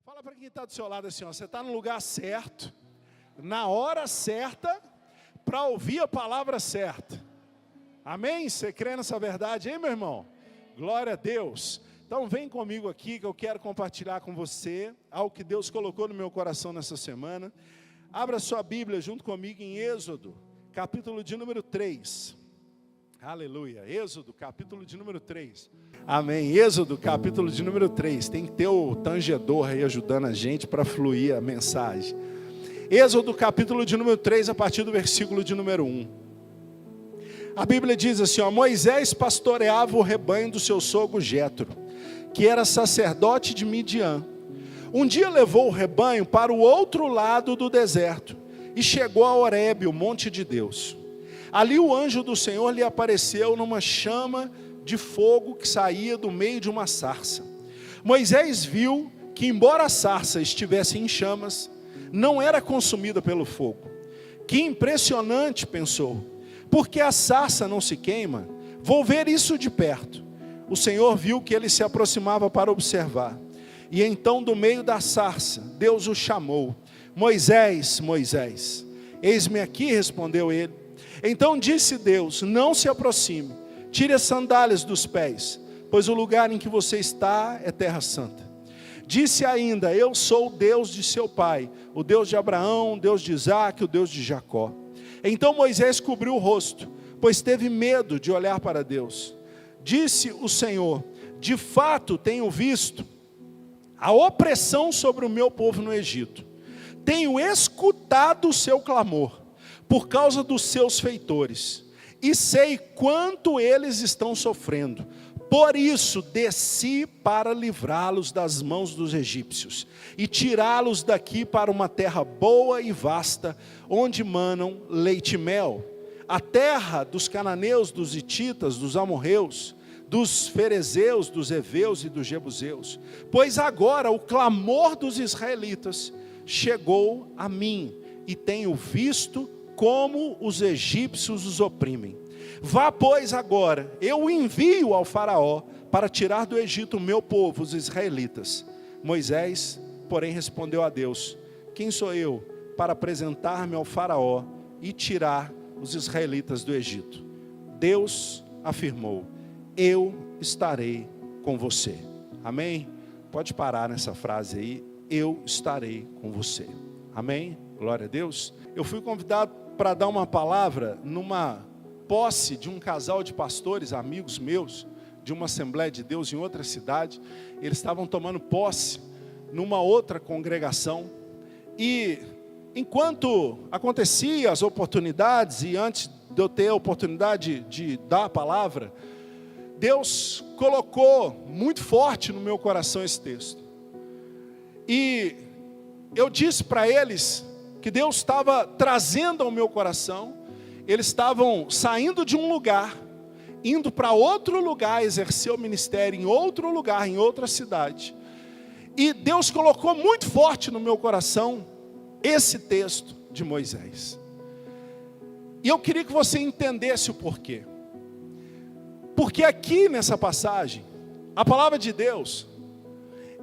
Fala para quem está do seu lado assim, ó, você está no lugar certo, na hora certa, para ouvir a palavra certa. Amém? Você crê nessa verdade, hein, meu irmão? Glória a Deus. Então vem comigo aqui que eu quero compartilhar com você algo que Deus colocou no meu coração nessa semana. Abra sua Bíblia junto comigo em Êxodo, capítulo de número 3. Aleluia. Êxodo, capítulo de número 3. Amém. Êxodo, capítulo de número 3. Tem que ter o tangedor aí ajudando a gente para fluir a mensagem. Êxodo, capítulo de número 3, a partir do versículo de número 1. A Bíblia diz assim, ó, Moisés pastoreava o rebanho do seu sogro Jétro, que era sacerdote de Midian. Um dia levou o rebanho para o outro lado do deserto e chegou a Horebe, o monte de Deus. Ali o anjo do Senhor lhe apareceu numa chama de fogo que saía do meio de uma sarça. Moisés viu que, embora a sarça estivesse em chamas, não era consumida pelo fogo. Que impressionante, pensou, porque a sarça não se queima? Vou ver isso de perto. O Senhor viu que ele se aproximava para observar. E então, do meio da sarça, Deus o chamou. Moisés, Moisés. Eis-me aqui, respondeu ele. Então disse Deus, não se aproxime, tire as sandálias dos pés, pois o lugar em que você está é terra santa. Disse ainda, eu sou o Deus de seu pai, o Deus de Abraão, o Deus de Isaque, o Deus de Jacó. Então Moisés cobriu o rosto, pois teve medo de olhar para Deus. Disse o Senhor, de fato tenho visto a opressão sobre o meu povo no Egito. Tenho escutado o seu clamor por causa dos seus feitores, e sei quanto eles estão sofrendo. Por isso desci para livrá-los das mãos dos egípcios, e tirá-los daqui para uma terra boa e vasta, onde manam leite e mel, a terra dos cananeus, dos hititas, dos amorreus, dos ferezeus, dos heveus e dos jebuseus. Pois agora o clamor dos israelitas chegou a mim, e tenho visto como os egípcios os oprimem. Vá, pois, agora, eu envio ao faraó para tirar do Egito o meu povo, os israelitas. Moisés, porém, respondeu a Deus, quem sou eu para apresentar-me ao faraó e tirar os israelitas do Egito? Deus afirmou, eu estarei com você. Amém? Pode parar nessa frase aí, eu estarei com você. Amém? Glória a Deus. Eu fui convidado para dar uma palavra numa posse de um casal de pastores, amigos meus, de uma Assembleia de Deus em outra cidade. Eles estavam tomando posse numa outra congregação. E enquanto acontecia as oportunidades, e antes de eu ter a oportunidade de dar a palavra, Deus colocou muito forte no meu coração esse texto. E eu disse para eles que Deus estava trazendo ao meu coração, eles estavam saindo de um lugar, indo para outro lugar, exercer o ministério em outro lugar, em outra cidade. E Deus colocou muito forte no meu coração esse texto de Moisés. E eu queria que você entendesse o porquê. Porque aqui nessa passagem, a palavra de Deus,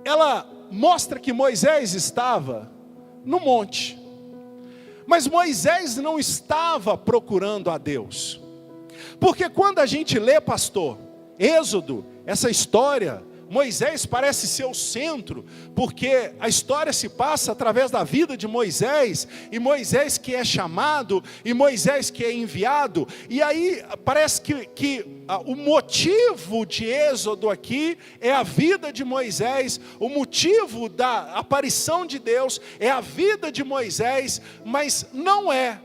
ela mostra que Moisés estava no monte. Mas Moisés não estava procurando a Deus. Porque quando a gente lê, pastor, Êxodo, essa história, Moisés parece ser o centro, porque a história se passa através da vida de Moisés, e Moisés que é chamado, e Moisés que é enviado, e aí parece que o motivo de Êxodo aqui é a vida de Moisés, o motivo da aparição de Deus é a vida de Moisés, mas não é.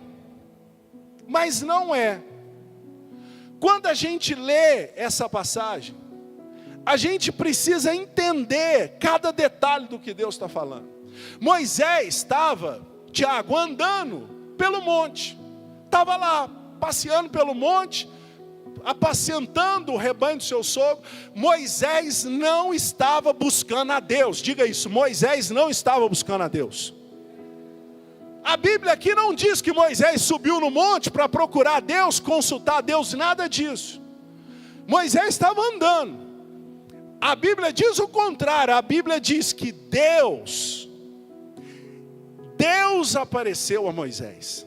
Quando a gente lê essa passagem, a gente precisa entender cada detalhe do que Deus está falando. Moisés estava, Tiago, andando pelo monte. Estava lá, passeando pelo monte, apacentando o rebanho do seu sogro. Moisés não estava buscando a Deus. Diga isso, Moisés não estava buscando a Deus. A Bíblia aqui não diz que Moisés subiu no monte para procurar a Deus, consultar a Deus, nada disso. Moisés estava andando. A Bíblia diz o contrário. A Bíblia diz que Deus apareceu a Moisés.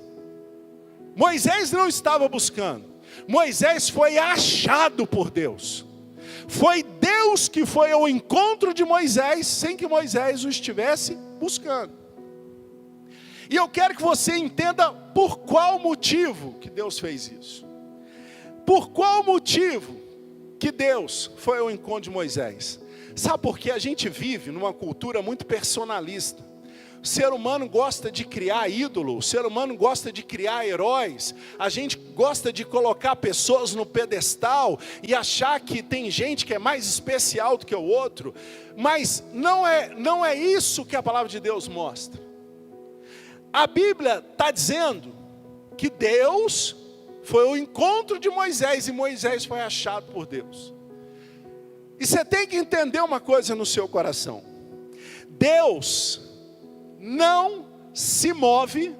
Moisés não estava buscando. Moisés foi achado por Deus. Foi Deus que foi ao encontro de Moisés, sem que Moisés o estivesse buscando. E eu quero que você entenda por qual motivo que Deus fez isso. Por qual motivo que Deus foi ao encontro de Moisés? Sabe por quê? A gente vive numa cultura muito personalista. O ser humano gosta de criar ídolos, o ser humano gosta de criar heróis, a gente gosta de colocar pessoas no pedestal e achar que tem gente que é mais especial do que o outro, mas não é isso que a palavra de Deus mostra. A Bíblia está dizendo que Deus foi ao encontro de Moisés e Moisés foi achado por Deus. E você tem que entender uma coisa no seu coração: Deus não se move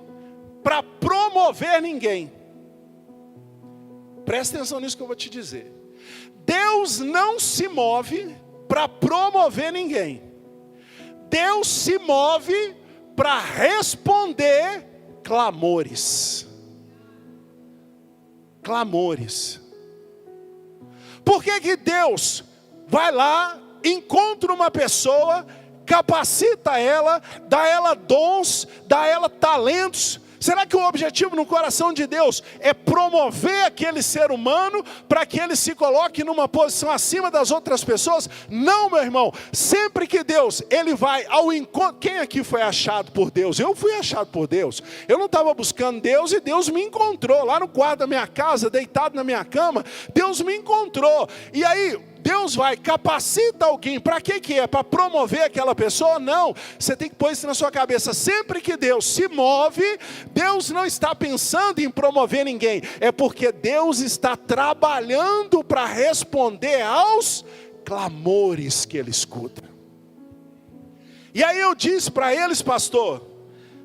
para promover ninguém. Presta atenção nisso que eu vou te dizer. Deus não se move para promover ninguém. Deus se move para responder clamores. Clamores. Por que Deus vai lá, encontra uma pessoa, capacita ela, dá ela dons, dá ela talentos? Será que o objetivo no coração de Deus é promover aquele ser humano para que ele se coloque numa posição acima das outras pessoas? Não, meu irmão. Sempre que Deus, ele vai ao encontro. Quem aqui foi achado por Deus? Eu fui achado por Deus. Eu não estava buscando Deus e Deus me encontrou lá no quarto da minha casa, deitado na minha cama. Deus me encontrou. E aí Deus vai, capacita alguém. Para que é? Para promover aquela pessoa? Não. Você tem que pôr isso na sua cabeça. Sempre que Deus se move, Deus não está pensando em promover ninguém. É porque Deus está trabalhando para responder aos clamores que Ele escuta. E aí eu disse para eles, pastor,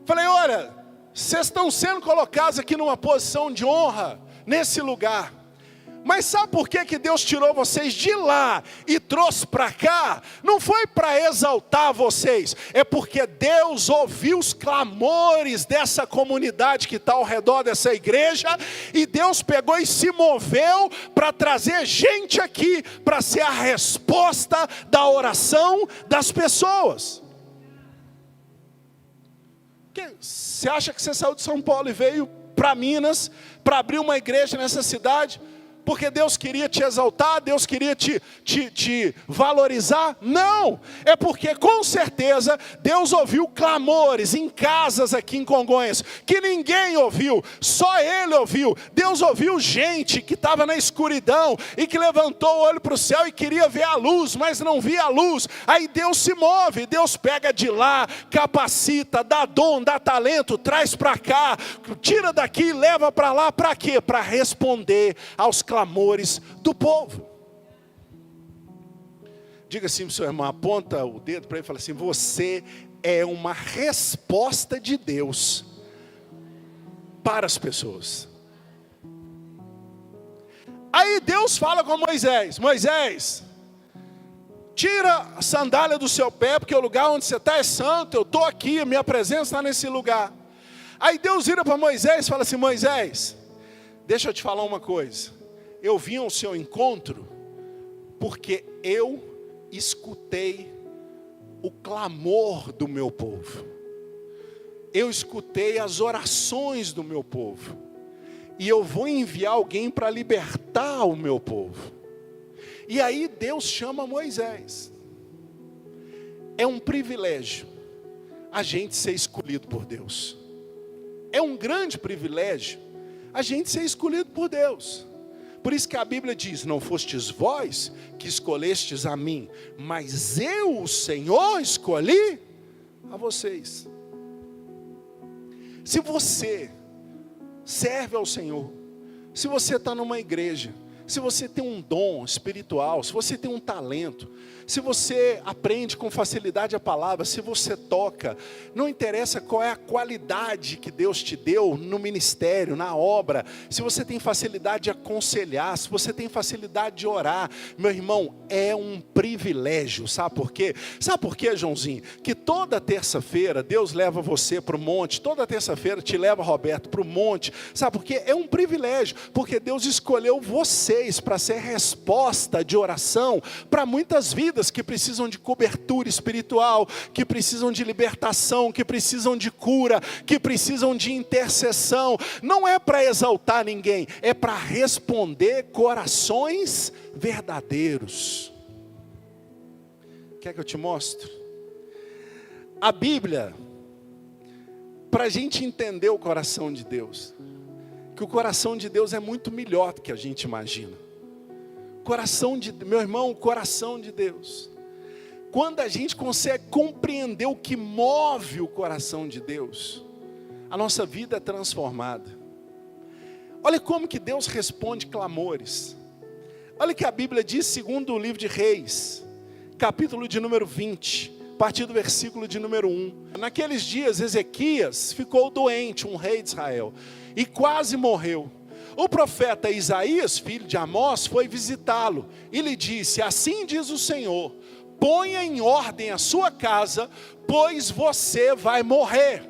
falei, olha, vocês estão sendo colocados aqui numa posição de honra, nesse lugar. Mas sabe por que Deus tirou vocês de lá e trouxe para cá? Não foi para exaltar vocês, é porque Deus ouviu os clamores dessa comunidade que está ao redor dessa igreja, e Deus pegou e se moveu para trazer gente aqui, para ser a resposta da oração das pessoas. Você acha que você saiu de São Paulo e veio para Minas, para abrir uma igreja nessa cidade, porque Deus queria te exaltar, Deus queria te valorizar? Não, é porque com certeza Deus ouviu clamores em casas aqui em Congonhas, que ninguém ouviu, só Ele ouviu. Deus ouviu gente que estava na escuridão, e que levantou o olho para o céu e queria ver a luz, mas não via a luz. Aí Deus se move, Deus pega de lá, capacita, dá dom, dá talento, traz para cá, tira daqui e leva para lá. Para quê? Para responder aos clamores do povo. Diga assim para o seu irmão, aponta o dedo para ele e fala assim: você é uma resposta de Deus para as pessoas. Aí Deus fala com Moisés: Moisés, tira a sandália do seu pé, porque o lugar onde você está é santo, eu estou aqui, a minha presença está nesse lugar. Aí Deus vira para Moisés e fala assim: Moisés, deixa eu te falar uma coisa. Eu vim ao seu encontro porque eu escutei o clamor do meu povo. Eu escutei as orações do meu povo. E eu vou enviar alguém para libertar o meu povo. E aí Deus chama Moisés. É um privilégio a gente ser escolhido por Deus. É um grande privilégio a gente ser escolhido por Deus. Por isso que a Bíblia diz: não fostes vós que escolhestes a mim, mas eu, o Senhor, escolhi a vocês. Se você serve ao Senhor, se você está numa igreja, se você tem um dom espiritual, se você tem um talento, se você aprende com facilidade a palavra, se você toca, não interessa qual é a qualidade que Deus te deu no ministério, na obra, se você tem facilidade de aconselhar, se você tem facilidade de orar, meu irmão, é um privilégio, sabe por quê? Sabe por quê, Joãozinho? Que toda terça-feira Deus leva você para o monte, toda terça-feira te leva, Roberto, para o monte, sabe por quê? É um privilégio, porque Deus escolheu vocês para ser resposta de oração para muitas vidas que precisam de cobertura espiritual, que precisam de libertação, que precisam de cura, que precisam de intercessão. Não é para exaltar ninguém, é para responder corações verdadeiros. Quer que eu te mostre? A Bíblia, para a gente entender o coração de Deus, que o coração de Deus é muito melhor do que a gente imagina. Meu irmão, o coração de Deus. Quando a gente consegue compreender o que move o coração de Deus, a nossa vida é transformada. Olha como que Deus responde clamores. Olha o que a Bíblia diz segundo o livro de Reis, capítulo de número 20, a partir do versículo de número 1. Naqueles dias Ezequias ficou doente, um rei de Israel, e quase morreu. O profeta Isaías, filho de Amós, foi visitá-lo e lhe disse: assim diz o Senhor, ponha em ordem a sua casa, pois você vai morrer,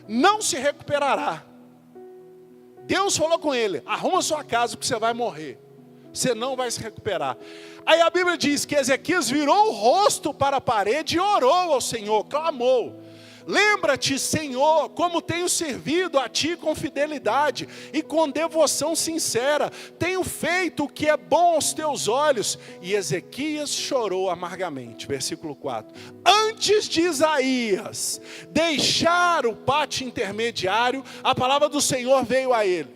não se recuperará. Deus falou com ele: arruma sua casa porque você vai morrer, você não vai se recuperar. Aí a Bíblia diz que Ezequias virou o rosto para a parede e orou ao Senhor, clamou: lembra-te, Senhor, como tenho servido a Ti com fidelidade e com devoção sincera. Tenho feito o que é bom aos Teus olhos. E Ezequias chorou amargamente. Versículo 4. Antes de Isaías deixar o pátio intermediário, a palavra do Senhor veio a ele: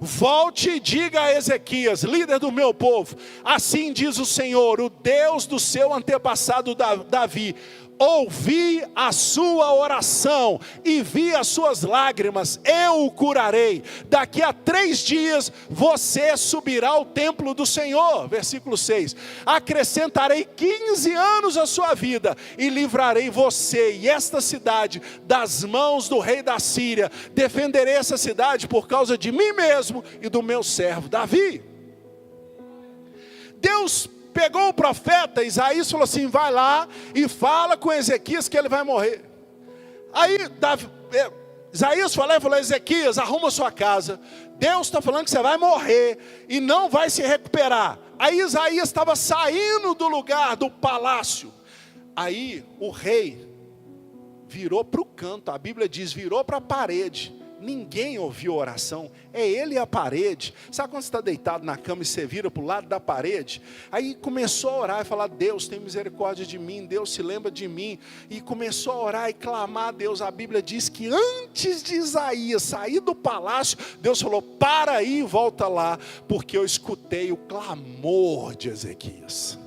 volte e diga a Ezequias, líder do meu povo, assim diz o Senhor, o Deus do seu antepassado Davi: ouvi a sua oração e vi as suas lágrimas, eu o curarei. Daqui a 3 dias você subirá ao templo do Senhor. Versículo 6. Acrescentarei 15 anos à sua vida e livrarei você e esta cidade das mãos do rei da Síria. Defenderei essa cidade por causa de mim mesmo e do meu servo Davi. Deus pegou o profeta Isaías e falou assim: vai lá e fala com Ezequias que ele vai morrer. Aí Isaías falou: Ezequias, arruma sua casa, Deus está falando que você vai morrer e não vai se recuperar. Aí Isaías estava saindo do lugar, do palácio. Aí o rei virou para o canto, a Bíblia diz, virou para a parede. Ninguém ouviu a oração, é ele e a parede. Sabe quando você está deitado na cama e você vira para o lado da parede? Aí começou a orar e falar: Deus, tem misericórdia de mim, Deus se lembra de mim. E começou a orar e clamar a Deus. A Bíblia diz que antes de Isaías sair do palácio, Deus falou: para aí e volta lá, porque eu escutei o clamor de Ezequias.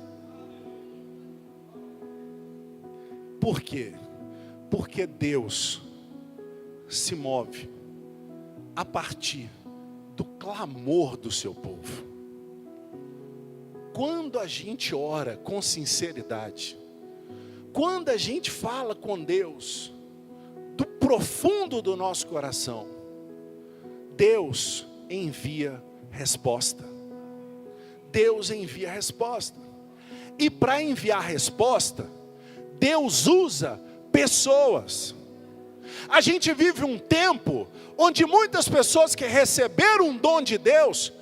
Por quê? Porque Deus se move a partir do clamor do seu povo. Quando a gente ora com sinceridade, quando a gente fala com Deus do profundo do nosso coração, Deus envia resposta. Deus envia resposta. E para enviar resposta, Deus usa pessoas. A gente vive um tempo onde muitas pessoas que receberam um dom de Deus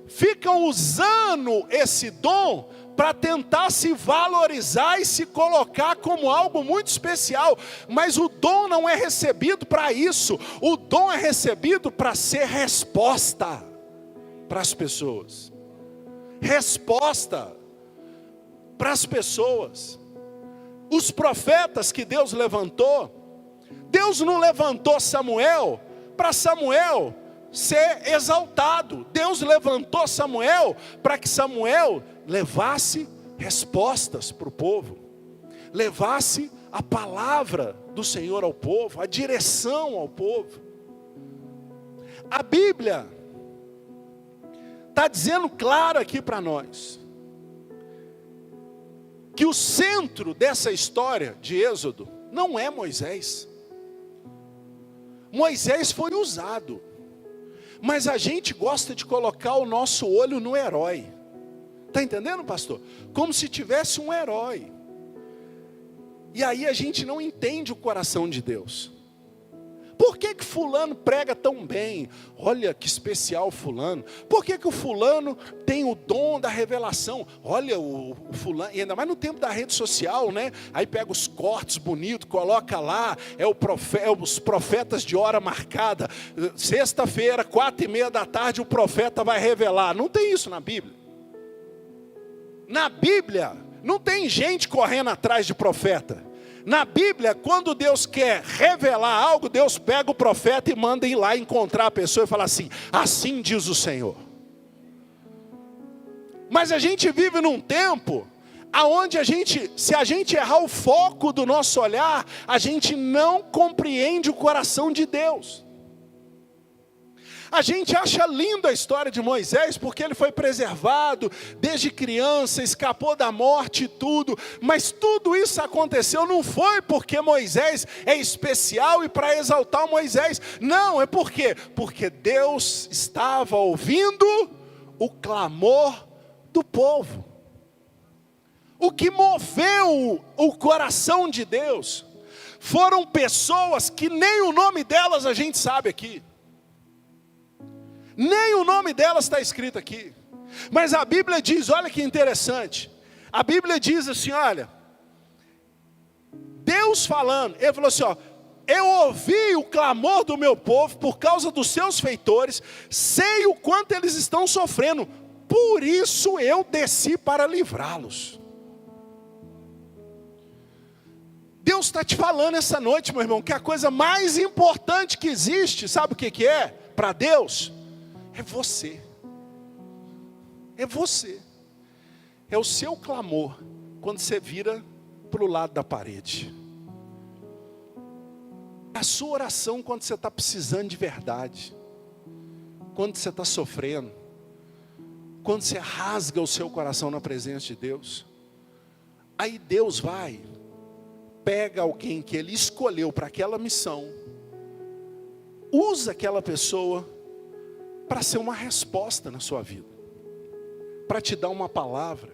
ficam usando esse dom para tentar se valorizar e se colocar como algo muito especial. Mas o dom não é recebido para isso. O dom é recebido para ser resposta para as pessoas. Resposta para as pessoas. Os profetas que Deus levantou, Deus não levantou Samuel para Samuel ser exaltado. Deus levantou Samuel para que Samuel levasse respostas para o povo, levasse a palavra do Senhor ao povo, a direção ao povo. A Bíblia está dizendo claro aqui para nós, que o centro dessa história de Êxodo não é Moisés. Moisés foi usado, mas a gente gosta de colocar o nosso olho no herói. Está entendendo, pastor? Como se tivesse um herói. E aí a gente não entende o coração de Deus. Por que fulano prega tão bem? Olha que especial fulano. Por que o fulano tem o dom da revelação? Olha o fulano, e ainda mais no tempo da rede social, né? Aí pega os cortes bonitos, coloca lá, os profetas de hora marcada. Sexta-feira, 4:30 o profeta vai revelar. Não tem isso na Bíblia. Na Bíblia, não tem gente correndo atrás de profeta. Na Bíblia, quando Deus quer revelar algo, Deus pega o profeta e manda ir lá encontrar a pessoa e falar assim: assim diz o Senhor. Mas a gente vive num tempo aonde se a gente errar o foco do nosso olhar, a gente não compreende o coração de Deus. A gente acha linda a história de Moisés, porque ele foi preservado desde criança, escapou da morte e tudo, mas tudo isso aconteceu não foi porque Moisés é especial e para exaltar Moisés, não, é porque Deus estava ouvindo o clamor do povo. O que moveu o coração de Deus foram pessoas que nem o nome delas a gente sabe aqui. Nem o nome delas está escrito aqui. Mas a Bíblia diz, olha que interessante. A Bíblia diz assim, olha. Deus falando, ele falou assim, ó. Eu ouvi o clamor do meu povo por causa dos seus feitores. Sei o quanto eles estão sofrendo. Por isso eu desci para livrá-los. Deus está te falando essa noite, meu irmão, que a coisa mais importante que existe, sabe o que é para Deus? É você. É você. É o seu clamor quando você vira para o lado da parede. É a sua oração quando você está precisando de verdade. Quando você está sofrendo. Quando você rasga o seu coração na presença de Deus. Aí Deus vai, pega alguém que Ele escolheu para aquela missão. Usa aquela pessoa para ser uma resposta na sua vida, para te dar uma palavra,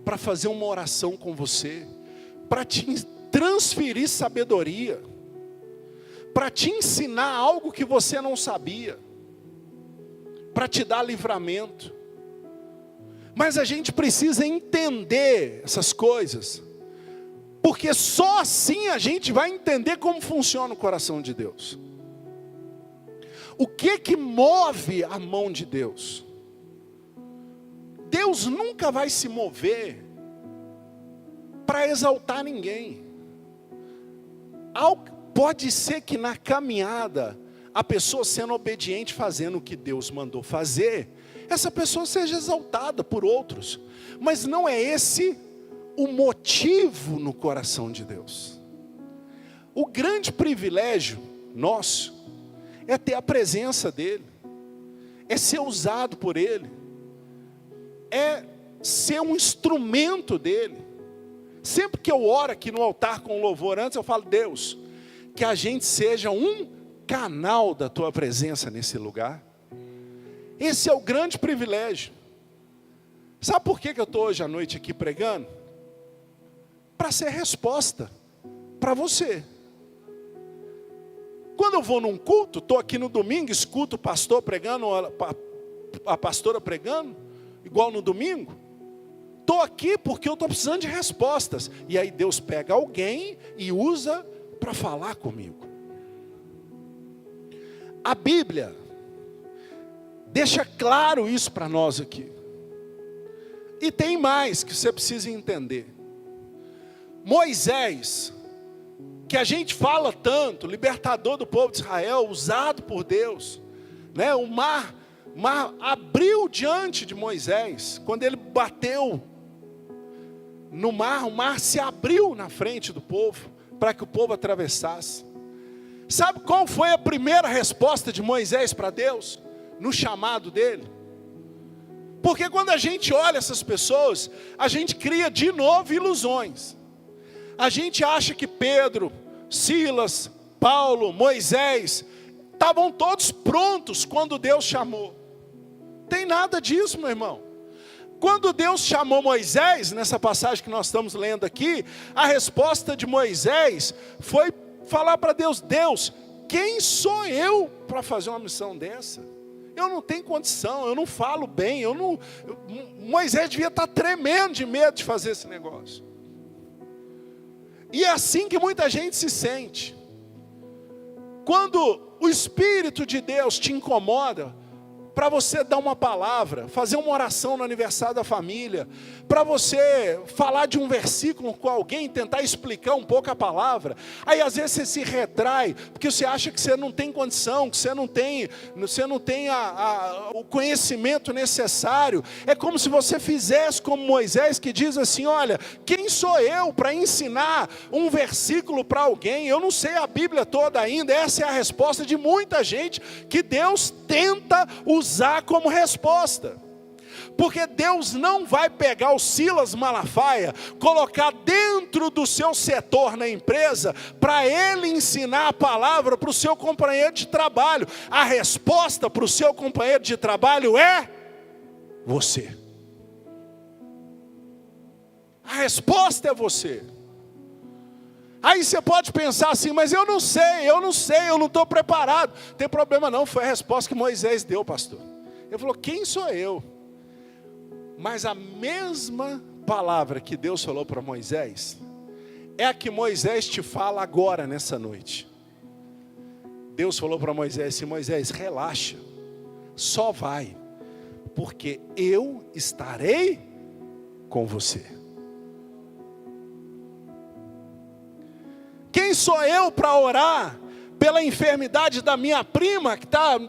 para fazer uma oração com você, para te transferir sabedoria, para te ensinar algo que você não sabia, para te dar livramento. Mas a gente precisa entender essas coisas, porque só assim a gente vai entender como funciona o coração de Deus. O que move a mão de Deus? Deus nunca vai se mover para exaltar ninguém. Pode ser que na caminhada, a pessoa sendo obediente, fazendo o que Deus mandou fazer, essa pessoa seja exaltada por outros. Mas não é esse o motivo no coração de Deus. O grande privilégio nosso é ter a presença dEle, é ser usado por Ele, é ser um instrumento dEle. Sempre que eu oro aqui no altar com louvor, antes eu falo, Deus, que a gente seja um canal da Tua presença nesse lugar. Esse é o grande privilégio. Sabe por que eu estou hoje à noite aqui pregando? Para ser resposta para você. Quando eu vou num culto, estou aqui no domingo, escuto o pastor pregando, a pastora pregando, igual no domingo. Estou aqui porque eu estou precisando de respostas. E aí Deus pega alguém e usa para falar comigo. A Bíblia deixa claro isso para nós aqui. E tem mais que você precisa entender. Moisés, que a gente fala tanto, libertador do povo de Israel, usado por Deus, né? O mar abriu diante de Moisés, quando ele bateu no mar, o mar se abriu na frente do povo, para que o povo atravessasse. Sabe qual foi a primeira resposta de Moisés para Deus, no chamado dele? Porque quando a gente olha essas pessoas, a gente cria de novo ilusões. A gente acha que Pedro, Silas, Paulo, Moisés, estavam todos prontos quando Deus chamou. Tem nada disso, meu irmão. Quando Deus chamou Moisés, nessa passagem que nós estamos lendo aqui, a resposta de Moisés foi falar para Deus: Deus, quem sou eu para fazer uma missão dessa? Eu não tenho condição, eu não falo bem, Moisés devia estar tremendo de medo de fazer esse negócio. E é assim que muita gente se sente. Quando o Espírito de Deus te incomoda, para você dar uma palavra, fazer uma oração no aniversário da família, para você falar de um versículo com alguém, tentar explicar um pouco a palavra, aí às vezes você se retrai, porque você acha que você não tem condição, que você não tem o conhecimento necessário. É como se você fizesse como Moisés, que diz assim: olha, quem sou eu para ensinar um versículo para alguém? Eu não sei a Bíblia toda ainda. Essa é a resposta de muita gente que Deus tenta usar como resposta. Porque Deus não vai pegar o Silas Malafaia, colocar dentro do seu setor na empresa, para ele ensinar a palavra para o seu companheiro de trabalho. A resposta para o seu companheiro de trabalho é você. A resposta é você. Aí você pode pensar assim: mas eu não sei, eu não estou preparado. Não tem problema não, foi a resposta que Moisés deu, pastor. Ele falou: quem sou eu? Mas a mesma palavra que Deus falou para Moisés, é a que Moisés te fala agora, nessa noite. Deus falou para Moisés assim: Moisés, relaxa, só vai, porque eu estarei com você. Quem sou eu para orar pela enfermidade da minha prima, que está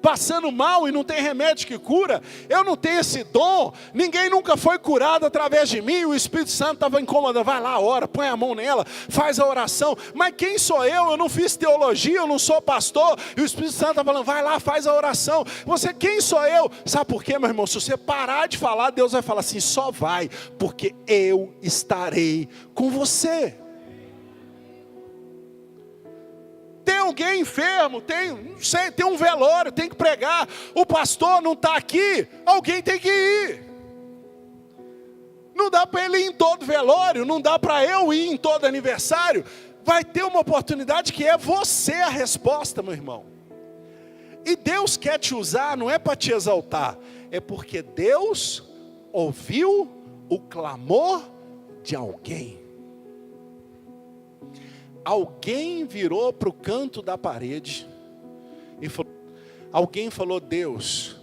passando mal e não tem remédio que cura? Eu não tenho esse dom, ninguém nunca foi curado através de mim. O Espírito Santo estava incomodando: vai lá, ora, põe a mão nela, faz a oração. Mas quem sou eu? Eu não fiz teologia, eu não sou pastor. E o Espírito Santo está falando: vai lá, faz a oração. Você, quem sou eu? Sabe por quê, meu irmão? Se você parar de falar, Deus vai falar assim: só vai, porque eu estarei com você. Tem alguém enfermo, tem um velório, tem que pregar, o pastor não está aqui, alguém tem que ir. Não dá para ele ir em todo velório, não dá para eu ir em todo aniversário. Vai ter uma oportunidade que é você a resposta, meu irmão. E Deus quer te usar, não é para te exaltar, é porque Deus ouviu o clamor de alguém. Alguém virou para o canto da parede e falou, alguém falou: Deus,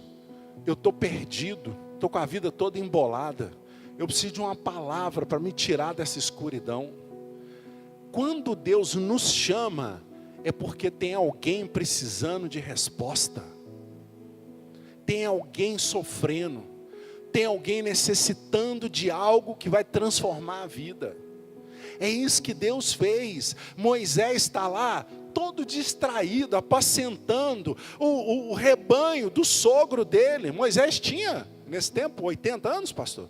eu estou perdido, estou com a vida toda embolada, eu preciso de uma palavra para me tirar dessa escuridão. Quando Deus nos chama, é porque tem alguém precisando de resposta, tem alguém sofrendo, tem alguém necessitando de algo que vai transformar a vida. É isso que Deus fez. Moisés está lá, todo distraído, apacentando o rebanho do sogro dele. Moisés tinha, nesse tempo, 80 anos, pastor?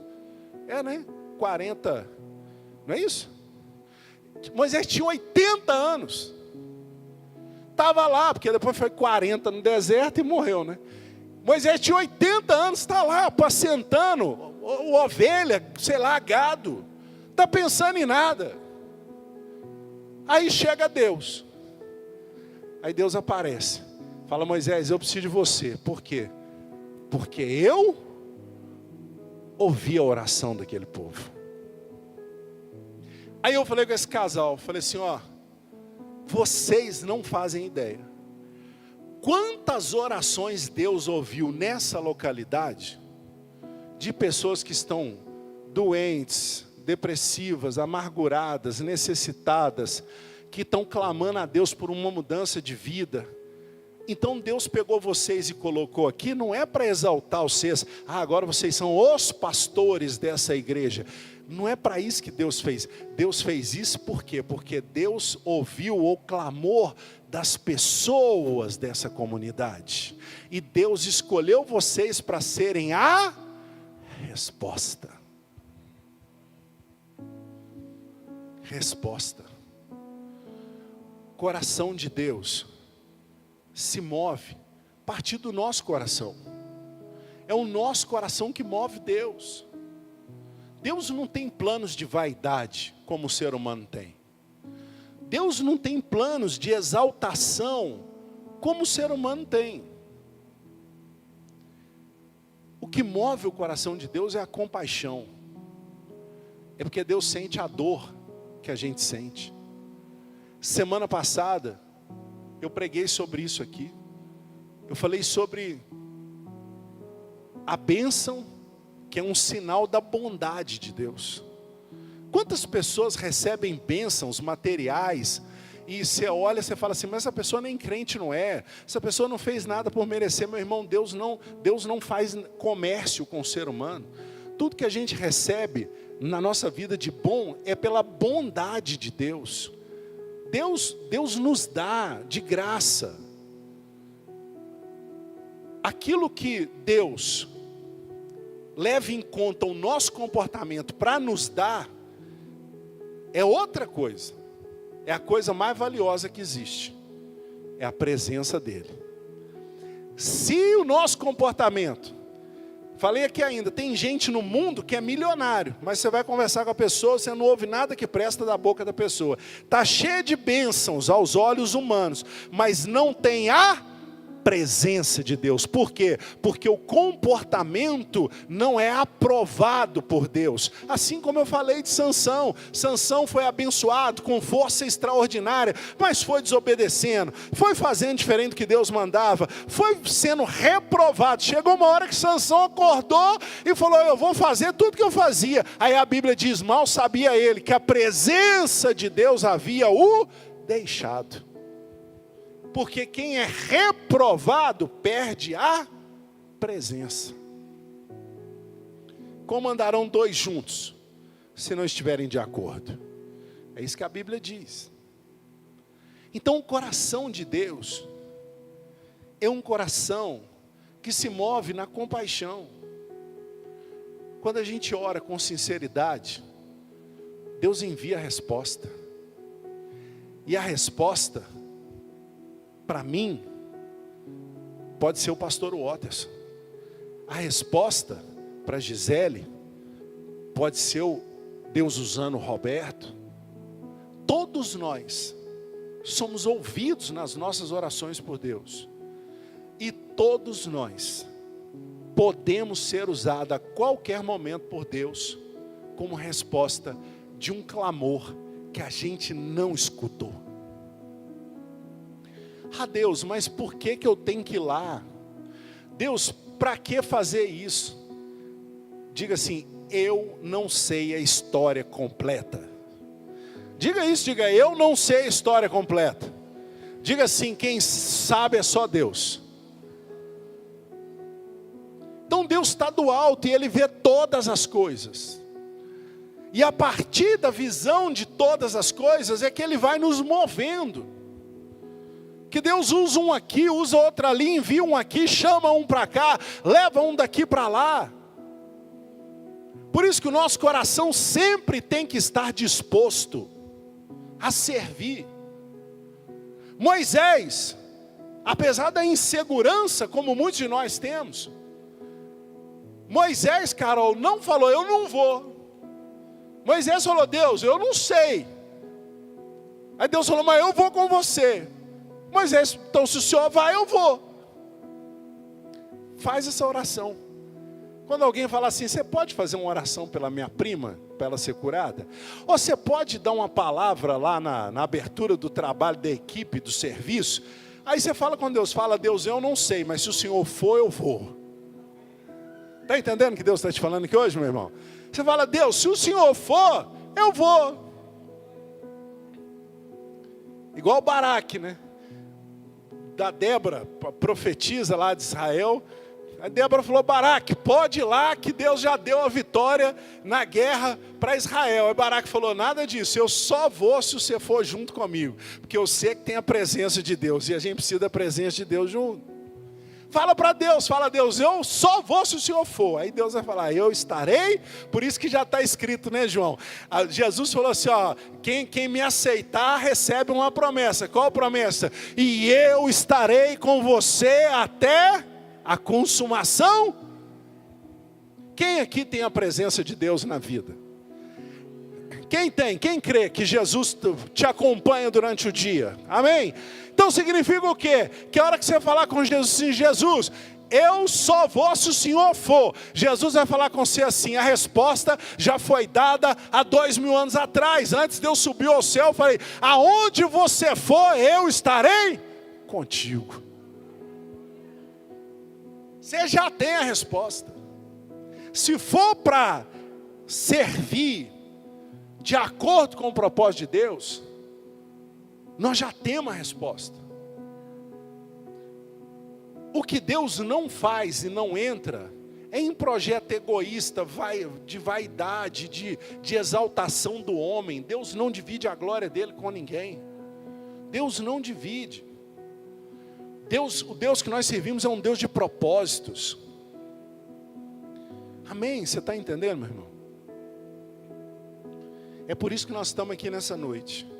É, né? 40, não é isso? Moisés tinha 80 anos. Estava lá, porque depois foi 40 no deserto e morreu, né? Moisés tinha 80 anos, está lá, apacentando ovelha, sei lá, gado. Está pensando em nada. Aí chega Deus. Aí Deus aparece. Fala: Moisés, eu preciso de você. Por quê? Porque eu ouvi a oração daquele povo. Aí eu falei com esse casal, falei assim: ó, vocês não fazem ideia quantas orações Deus ouviu nessa localidade, de pessoas que estão doentes, depressivas, amarguradas, necessitadas, que estão clamando a Deus por uma mudança de vida. Então Deus pegou vocês e colocou aqui, não é para exaltar vocês: agora vocês são os pastores dessa igreja. Não é para isso que Deus fez. Deus fez isso por quê? Porque Deus ouviu o clamor das pessoas dessa comunidade. E Deus escolheu vocês para serem a resposta. Resposta. Coração de Deus se move a partir do nosso coração. É o nosso coração que move Deus. Deus não tem planos de vaidade como o ser humano tem. Deus não tem planos de exaltação como o ser humano tem. O que move o coração de Deus é a compaixão. É porque Deus sente a dor que a gente sente. Semana passada, eu preguei sobre isso aqui. Eu falei sobre a bênção, que é um sinal da bondade de Deus. Quantas pessoas recebem bênçãos materiais, e você olha e você fala assim, mas essa pessoa nem crente não é, essa pessoa não fez nada por merecer. Meu irmão, Deus não faz comércio com o ser humano. Tudo que a gente recebe na nossa vida de bom é pela bondade de Deus. Deus nos dá de graça. Aquilo que Deus leva em conta o nosso comportamento para nos dar, é outra coisa. É a coisa mais valiosa que existe. É a presença dEle. Se o nosso comportamento, falei aqui ainda, tem gente no mundo que é milionário, mas você vai conversar com a pessoa, você não ouve nada que presta da boca da pessoa. Está cheio de bênçãos aos olhos humanos, mas não tem a presença de Deus. Por quê? Porque o comportamento não é aprovado por Deus. Assim como eu falei de Sansão. Sansão foi abençoado com força extraordinária, mas foi desobedecendo, foi fazendo diferente do que Deus mandava, foi sendo reprovado. Chegou uma hora que Sansão acordou e falou, eu vou fazer tudo que eu fazia. Aí a Bíblia diz, mal sabia ele que a presença de Deus havia o deixado. Porque quem é reprovado perde a presença. Como andarão dois juntos, se não estiverem de acordo? É isso que a Bíblia diz. Então o coração de Deus é um coração que se move na compaixão. Quando a gente ora com sinceridade, Deus envia a resposta. E a resposta, para mim, pode ser o pastor Watterson. A resposta para Gisele pode ser o Deus usando o Roberto. Todos nós somos ouvidos nas nossas orações por Deus. E todos nós podemos ser usados a qualquer momento por Deus como resposta de um clamor que a gente não escutou. Ah, Deus, mas por que eu tenho que ir lá? Deus, para que fazer isso? Diga assim, eu não sei a história completa. Diga isso, diga, eu não sei a história completa. Diga assim, quem sabe é só Deus. Então Deus está do alto e Ele vê todas as coisas. E a partir da visão de todas as coisas é que Ele vai nos movendo. Que Deus usa um aqui, usa outro ali, envia um aqui, chama um para cá, leva um daqui para lá. Por isso que o nosso coração sempre tem que estar disposto a servir. Moisés, apesar da insegurança, como muitos de nós temos, Moisés, Carol, não falou, eu não vou. Moisés falou, Deus, eu não sei. Aí Deus falou, mas eu vou com você. Moisés, então se o senhor vai, eu vou. Faz essa oração. Quando alguém fala assim, você pode fazer uma oração pela minha prima, para ela ser curada? Ou você pode dar uma palavra lá na abertura do trabalho da equipe, do serviço? Aí você fala com Deus, fala, Deus, eu não sei, mas se o senhor for, eu vou. Está entendendo o que Deus está te falando aqui hoje, meu irmão? Você fala, Deus, se o senhor for, eu vou. Igual o Baraque, né? Da Débora, profetiza lá de Israel. A Débora falou, Baraque, pode ir lá que Deus já deu a vitória na guerra para Israel. Aí Baraque falou, nada disso, eu só vou se você for junto comigo. Porque eu sei que tem a presença de Deus e a gente precisa da presença de Deus junto. Fala para Deus, fala a Deus, eu só vou se o Senhor for. Aí Deus vai falar, eu estarei, por isso que já está escrito, né, João? Jesus falou assim, ó, quem me aceitar recebe uma promessa. Qual promessa? E eu estarei com você até a consumação. Quem aqui tem a presença de Deus na vida? Quem tem? Quem crê que Jesus te acompanha durante o dia? Amém? Então significa o quê? Que a hora que você falar com Jesus assim, Jesus, eu só vou se o Senhor for. Jesus vai falar com você assim, a resposta já foi dada há 2000 anos atrás. Antes de eu subir ao céu, eu falei, aonde você for, eu estarei contigo. Você já tem a resposta. Se for para servir de acordo com o propósito de Deus, nós já temos a resposta. O que Deus não faz e não entra é em projeto egoísta, de vaidade, de exaltação do homem. Deus não divide a glória dele com ninguém. Deus não divide. O Deus que nós servimos é um Deus de propósitos. Amém? Você está entendendo, meu irmão? É por isso que nós estamos aqui nessa noite.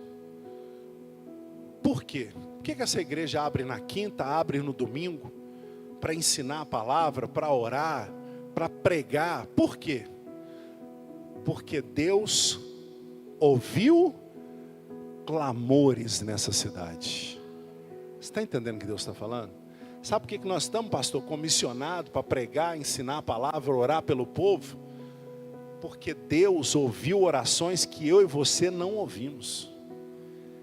Por quê? Por que essa igreja abre na quinta, abre no domingo? Para ensinar a palavra, para orar, para pregar. Por quê? Porque Deus ouviu clamores nessa cidade. Você está entendendo o que Deus está falando? Sabe por que nós estamos, pastor, comissionados para pregar, ensinar a palavra, orar pelo povo? Porque Deus ouviu orações que eu e você não ouvimos.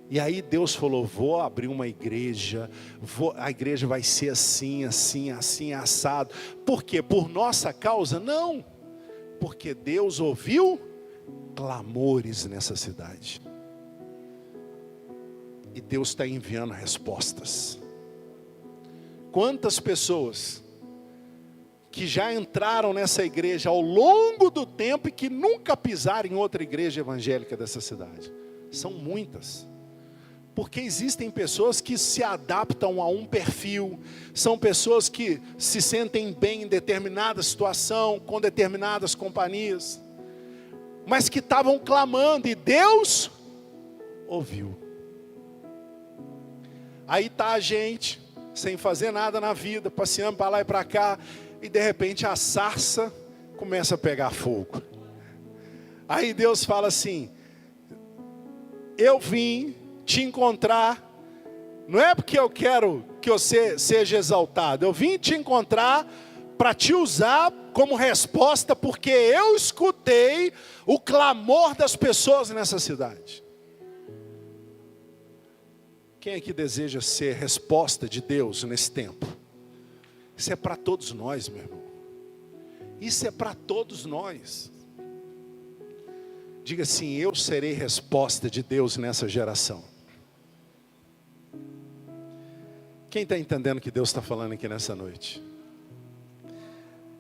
E aí Deus falou, vou abrir uma igreja, a igreja vai ser assim, assim, assim, assado. Por quê? Por nossa causa? Não. Porque Deus ouviu clamores nessa cidade. E Deus está enviando respostas. Quantas pessoas que já entraram nessa igreja ao longo do tempo e que nunca pisaram em outra igreja evangélica dessa cidade? São muitas. Porque existem pessoas que se adaptam a um perfil, são pessoas que se sentem bem em determinada situação, com determinadas companhias, mas que estavam clamando e Deus ouviu. Aí está a gente, sem fazer nada na vida, passeando para lá e para cá, e de repente a sarça começa a pegar fogo. Aí Deus fala assim, eu vim te encontrar, não é porque eu quero que você seja exaltado, eu vim te encontrar para te usar como resposta, porque eu escutei o clamor das pessoas nessa cidade. Quem aqui deseja ser resposta de Deus nesse tempo? Isso é para todos nós, meu irmão. Isso é para todos nós. Diga assim, eu serei resposta de Deus nessa geração. Quem está entendendo o que Deus está falando aqui nessa noite?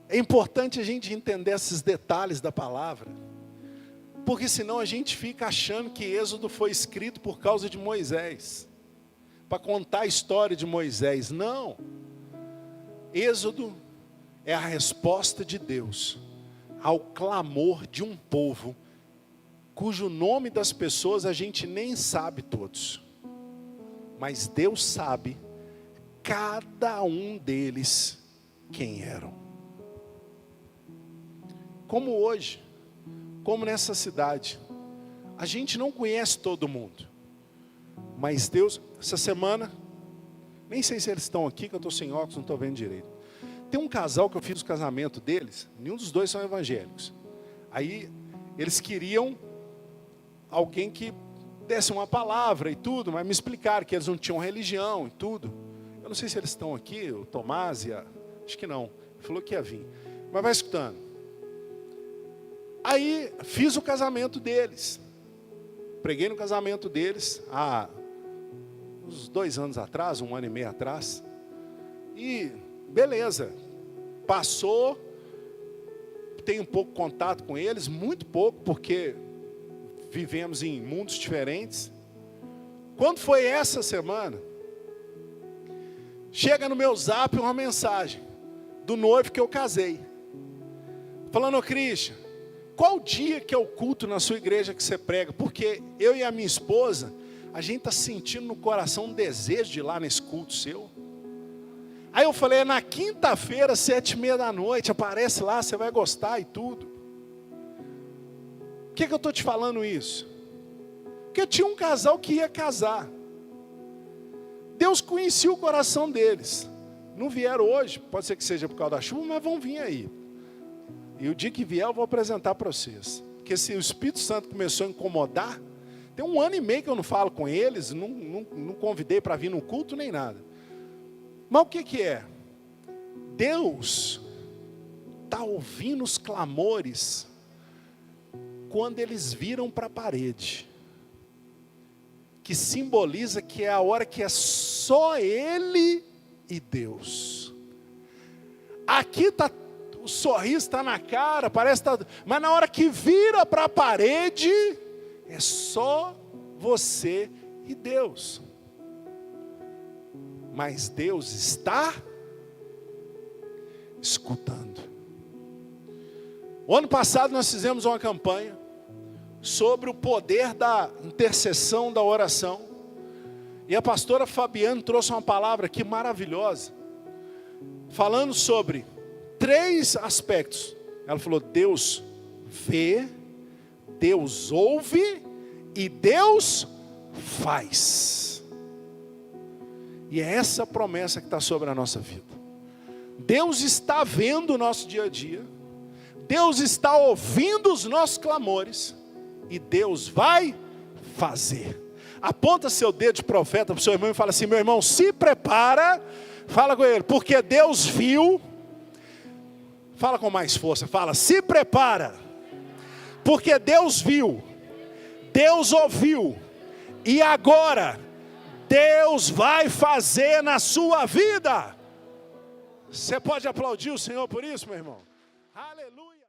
É importante a gente entender esses detalhes da palavra, porque senão a gente fica achando que Êxodo foi escrito por causa de Moisés, para contar a história de Moisés. Não. Êxodo é a resposta de Deus ao clamor de um povo, cujo nome das pessoas a gente nem sabe todos, mas Deus sabe cada um deles quem eram. Como hoje, como nessa cidade, a gente não conhece todo mundo, mas Deus, essa semana, nem sei se eles estão aqui, que eu estou sem óculos, não estou vendo direito. Tem um casal que eu fiz o casamento deles, nenhum dos dois são evangélicos. Aí eles queriam alguém que desse uma palavra e tudo, mas me explicaram que eles não tinham religião e tudo. Eu não sei se eles estão aqui, o Tomás e acho que não, ele falou que ia vir, mas vai escutando. Aí fiz o casamento deles, preguei no casamento deles há uns 2 anos atrás, 1 ano e meio atrás, e beleza, passou, tenho um pouco contato com eles, muito pouco, porque vivemos em mundos diferentes. Quando foi essa semana, chega no meu zap uma mensagem do noivo que eu casei. Falando: ô Christian, qual dia que é o culto na sua igreja que você prega? Porque eu e a minha esposa, a gente está sentindo no coração um desejo de ir lá nesse culto seu. Aí eu falei: é na quinta-feira, 19h30, aparece lá, você vai gostar e tudo. Por que eu estou te falando isso? Porque tinha um casal que ia casar. Deus conhecia o coração deles. Não vieram hoje, pode ser que seja por causa da chuva, mas vão vir aí. E o dia que vier eu vou apresentar para vocês. Porque se o Espírito Santo começou a incomodar, tem 1 ano e meio que eu não falo com eles, não convidei para vir no culto nem nada. Mas o que é? Deus está ouvindo os clamores quando eles viram para a parede. Que simboliza que é a hora que é só Ele e Deus. Aqui está, o sorriso está na cara, parece que está, mas na hora que vira para a parede, é só você e Deus. Mas Deus está escutando. O ano passado nós fizemos uma campanha sobre o poder da intercessão, da oração. E a pastora Fabiana trouxe uma palavra aqui maravilhosa, falando sobre 3 aspectos. Ela falou: Deus vê, Deus ouve e Deus faz. E é essa promessa que está sobre a nossa vida. Deus está vendo o nosso dia a dia, Deus está ouvindo os nossos clamores, e Deus vai fazer. Aponta seu dedo de profeta para o seu irmão e fala assim: meu irmão, se prepara. Fala com ele, porque Deus viu. Fala com mais força, fala: se prepara, porque Deus viu, Deus ouviu, e agora Deus vai fazer na sua vida. Você pode aplaudir o Senhor por isso, meu irmão? Aleluia.